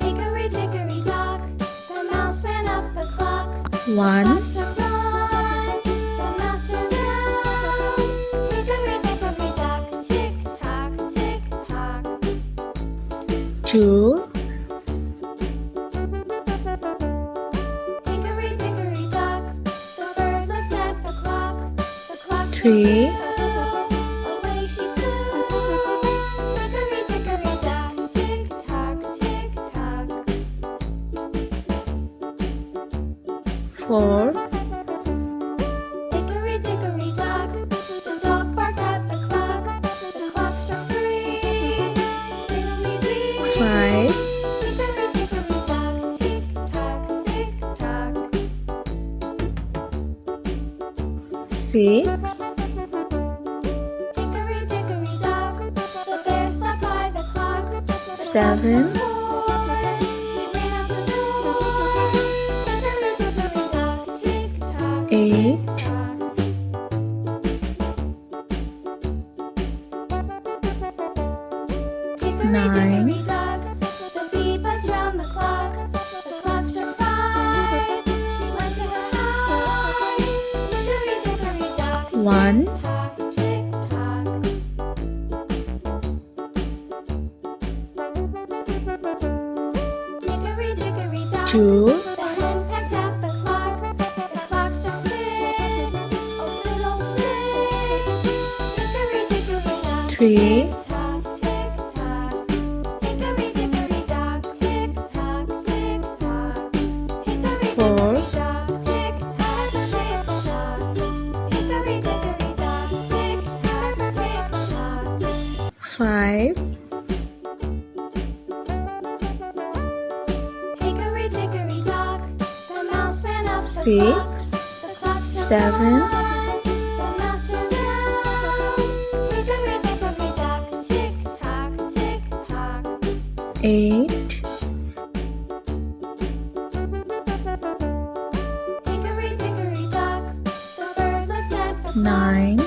Hickory dickory dock, the mouse ran up the clock. 1, The mouse ran down. Hickory dickory dock, tick tock, tick tock. 2, Hickory dickory dock, the bird looked at the clock. The clock 3, away she flew. Hickory dickory dock, tick tock, tick tock. 4, Hickory dickory dock, the dog barked at the clock. The clock struck 3. Fiddly-dee. 5, Hickory dickory dock, tick tock, tick tock. 6, Hickory dickory dock, the bear sat by the clock. The clock 7, struck 4. He ran out the door. Hickory dickory dock, tick tock, 8, tick tock. Hickory 9, dickory dock, the bee buzzed round the clock. The clock struck 5. She went to her hive. Hickory dickory dock, 1, tock, tick tock. Hickory dickory dock, 2, the hen pecked at the clock. The clock struck 6. Oh, fiddle-sticks. Hickory dickory dock, 3, tick-tock, tick-tock. Hickory dickory dock, tick-tock, tick-tock. Hickory 4, dickory dock, tick-tock, tick-tock. Hickory dickory dock, tick-tock, tick-tock. 5, Hickory dickory dock, the mouse ran up the 6, clock. The clock struck 7, 9. The mouse ran down. Hickory dickory dock, tick tock, tick tock. 8, Hickory dickory dock, the bird looked at the clock. 9,